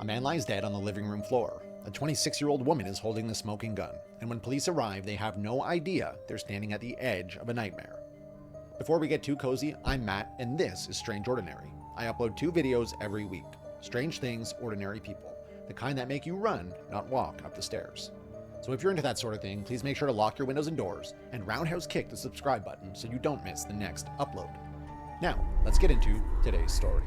A man lies dead on the living room floor. A 26-year-old woman is holding the smoking gun, and when police arrive, they have no idea they're standing at the edge of a nightmare. Before we get too cozy, I'm Matt, and this is Strange Ordinary. I upload 2 videos every week. Strange things, ordinary people. The kind that make you run, not walk up the stairs. So if you're into that sort of thing, please make sure to lock your windows and doors, and roundhouse kick the subscribe button so you don't miss the next upload. Now, let's get into today's story.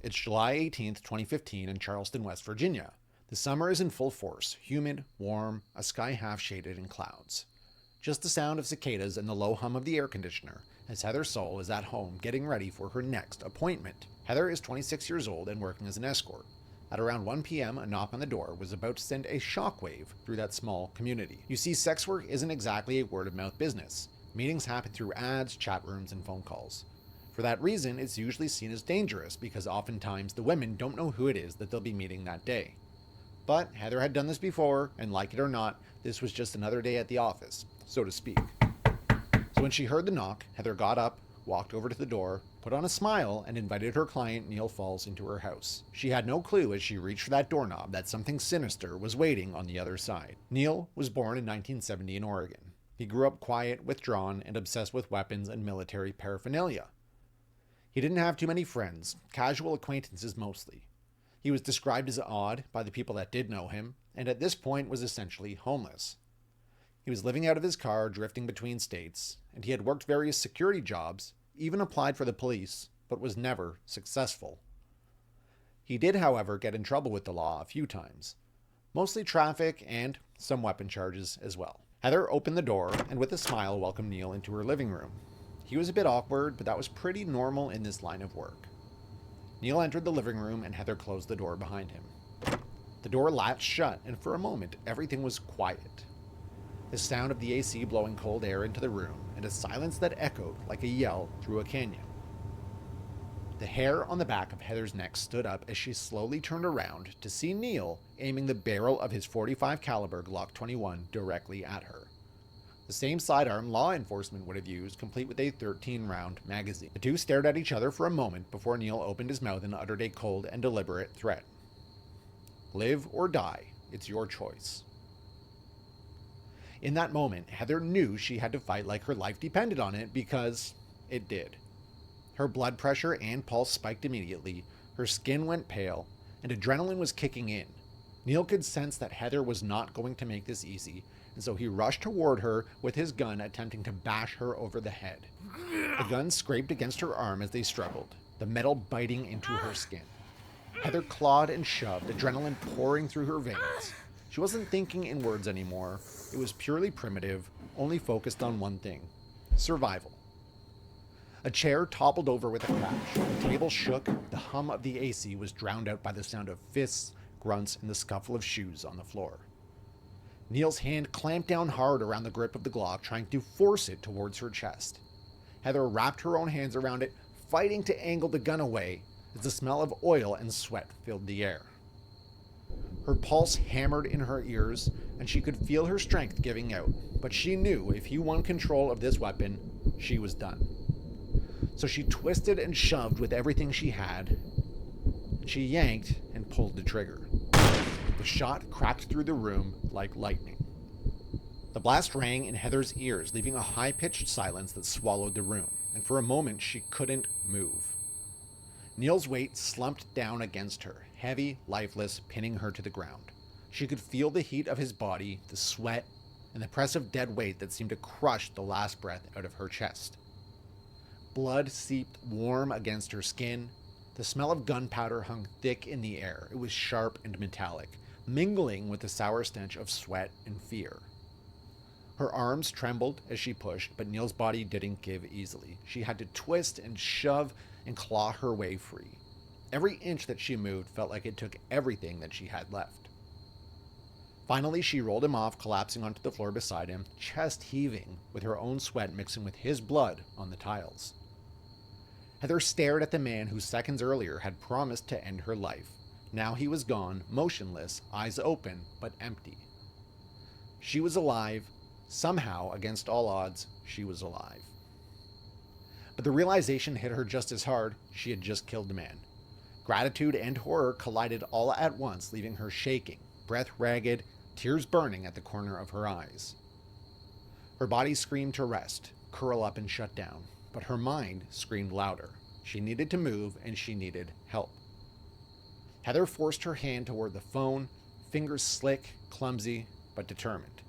It's July 18th, 2015 in Charleston, West Virginia. The summer is in full force, humid, warm, a sky half shaded in clouds. Just the sound of cicadas and the low hum of the air conditioner as Heather Saul is at home getting ready for her next appointment. Heather is 26 years old and working as an escort. At around 1 p.m., a knock on the door was about to send a shockwave through that small community. You see, sex work isn't exactly a word-of-mouth business. Meetings happen through ads, chat rooms, and phone calls. For that reason, it's usually seen as dangerous because oftentimes the women don't know who it is that they'll be meeting that day. But Heather had done this before, and like it or not, this was just another day at the office, so to speak. So when she heard the knock, Heather got up, walked over to the door, put on a smile, and invited her client Neal Falls into her house. She had no clue as she reached for that doorknob that something sinister was waiting on the other side. Neal was born in 1970 in Oregon. He grew up quiet, withdrawn, and obsessed with weapons and military paraphernalia. He didn't have too many friends, casual acquaintances mostly. He was described as odd by the people that did know him, and at this point was essentially homeless. He was living out of his car, drifting between states, and he had worked various security jobs, even applied for the police, but was never successful. He did, however, get in trouble with the law a few times, mostly traffic and some weapon charges as well. Heather opened the door and with a smile welcomed Neal into her living room. He was a bit awkward, but that was pretty normal in this line of work. Neal entered the living room and Heather closed the door behind him. The door latched shut, and for a moment, everything was quiet. The sound of the AC blowing cold air into the room, and a silence that echoed like a yell through a canyon. The hair on the back of Heather's neck stood up as she slowly turned around to see Neal aiming the barrel of his .45 caliber Glock 21 directly at her. The same sidearm law enforcement would have used, complete with a 13-round magazine. The two stared at each other for a moment before Neal opened his mouth and uttered a cold and deliberate threat. Live or die, it's your choice. In that moment, Heather knew she had to fight like her life depended on it because it did. Her blood pressure and pulse spiked immediately, her skin went pale, and adrenaline was kicking in. Neal could sense that Heather was not going to make this easy, and so he rushed toward her with his gun, attempting to bash her over the head. The gun scraped against her arm as they struggled, the metal biting into her skin. Heather clawed and shoved, adrenaline pouring through her veins. She wasn't thinking in words anymore. It was purely primitive, only focused on one thing: survival. A chair toppled over with a crash. The table shook. The hum of the AC was drowned out by the sound of fists, grunts, and the scuffle of shoes on the floor. Neal's hand clamped down hard around the grip of the Glock, trying to force it towards her chest. Heather wrapped her own hands around it, fighting to angle the gun away as the smell of oil and sweat filled the air. Her pulse hammered in her ears, and she could feel her strength giving out, but she knew if he won control of this weapon, she was done. So she twisted and shoved with everything she had. She yanked and pulled the trigger. The shot cracked through the room like lightning. The blast rang in Heather's ears, leaving a high-pitched silence that swallowed the room, and for a moment she couldn't move. Neal's weight slumped down against her, heavy, lifeless, pinning her to the ground. She could feel the heat of his body, the sweat, and the press of dead weight that seemed to crush the last breath out of her chest. Blood seeped warm against her skin. The smell of gunpowder hung thick in the air. It was sharp and metallic, mingling with the sour stench of sweat and fear. Her arms trembled as she pushed, but Neal's body didn't give easily. She had to twist and shove and claw her way free. Every inch that she moved felt like it took everything that she had left. Finally, she rolled him off, collapsing onto the floor beside him, chest heaving, with her own sweat mixing with his blood on the tiles. Heather stared at the man who seconds earlier had promised to end her life. Now he was gone, motionless, eyes open, but empty. She was alive. Somehow, against all odds, she was alive. But the realization hit her just as hard. She had just killed a man. Gratitude and horror collided all at once, leaving her shaking, breath ragged, tears burning at the corner of her eyes. Her body screamed to rest, curl up and shut down, but her mind screamed louder. She needed to move and she needed help. Heather forced her hand toward the phone, fingers slick, clumsy, but determined.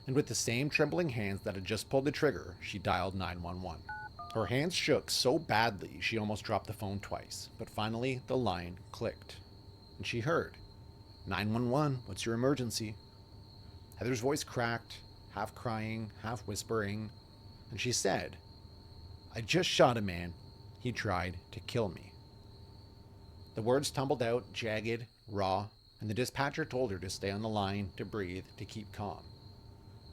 And with the same trembling hands that had just pulled the trigger, she dialed 911. Her hands shook so badly she almost dropped the phone twice, but finally the line clicked. And she heard, 911, what's your emergency? Heather's voice cracked, half crying, half whispering, and she said, I just shot a man. He tried to kill me. The words tumbled out, jagged, raw, and the dispatcher told her to stay on the line, to breathe, to keep calm.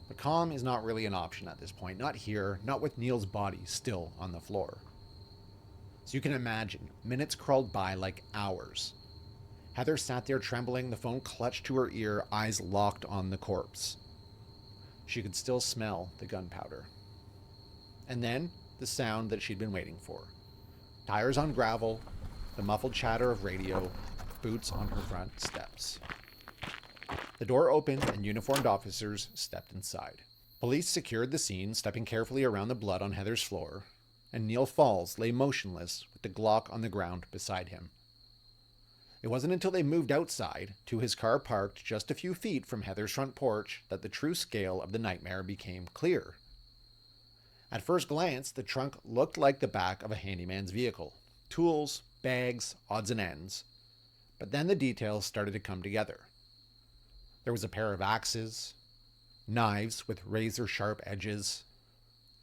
But calm is not really an option at this point, not here, not with Neal's body still on the floor. So you can imagine, minutes crawled by like hours. Heather sat there trembling, the phone clutched to her ear, eyes locked on the corpse. She could still smell the gunpowder. And then, the sound that she'd been waiting for. Tires on gravel, the muffled chatter of radio, boots on her front steps. The door opened and uniformed officers stepped inside. Police secured the scene, stepping carefully around the blood on Heather's floor, and Neal Falls lay motionless with the Glock on the ground beside him. It wasn't until they moved outside, to his car parked just a few feet from Heather's front porch, that the true scale of the nightmare became clear. At first glance, the trunk looked like the back of a handyman's vehicle. Tools, bags, odds and ends. But then the details started to come together. There was a pair of axes, knives with razor-sharp edges,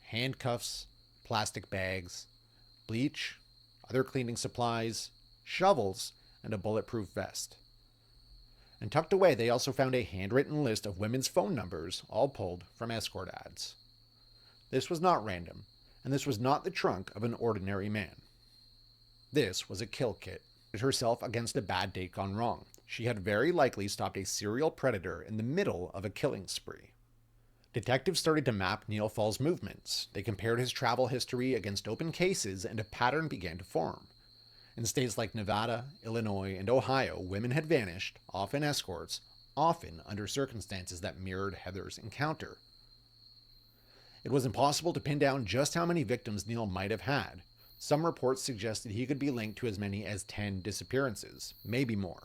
handcuffs, plastic bags, bleach, other cleaning supplies, shovels, and a bulletproof vest. And tucked away, they also found a handwritten list of women's phone numbers, all pulled from escort ads. This was not random, and this was not the trunk of an ordinary man. This was a kill kit. Herself against a bad date gone wrong. She had very likely stopped a serial predator in the middle of a killing spree. Detectives started to map Neal Falls' movements. They compared his travel history against open cases, and a pattern began to form. In states like Nevada, Illinois, and Ohio, women had vanished, often escorts, often under circumstances that mirrored Heather's encounter. It was impossible to pin down just how many victims Neal might have had. Some reports suggested he could be linked to as many as 10 disappearances, maybe more.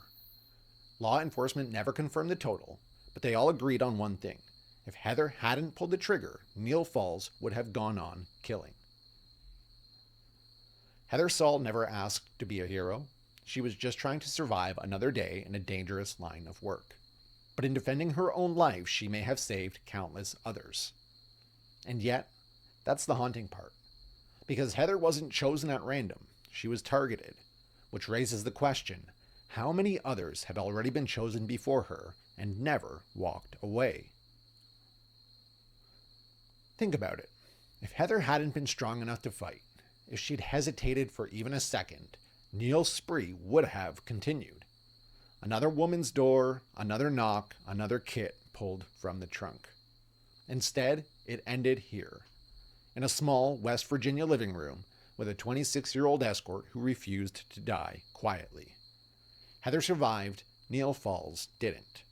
Law enforcement never confirmed the total, but they all agreed on one thing. If Heather hadn't pulled the trigger, Neal Falls would have gone on killing. Heather Saul never asked to be a hero. She was just trying to survive another day in a dangerous line of work. But in defending her own life, she may have saved countless others. And yet, that's the haunting part. Because Heather wasn't chosen at random, she was targeted, which raises the question, how many others have already been chosen before her and never walked away? Think about it. If Heather hadn't been strong enough to fight, if she'd hesitated for even a second, Neal's spree would have continued. Another woman's door, another knock, another kit pulled from the trunk. Instead, it ended here, in a small West Virginia living room with a 26-year-old escort who refused to die quietly. Heather survived, Neal Falls didn't.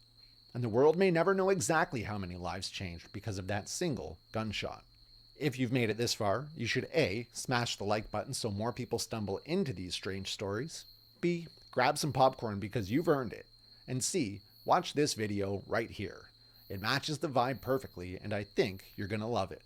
And the world may never know exactly how many lives changed because of that single gunshot. If you've made it this far, you should A, smash the like button so more people stumble into these strange stories, B, grab some popcorn because you've earned it, and C, watch this video right here. It matches the vibe perfectly, and I think you're gonna love it.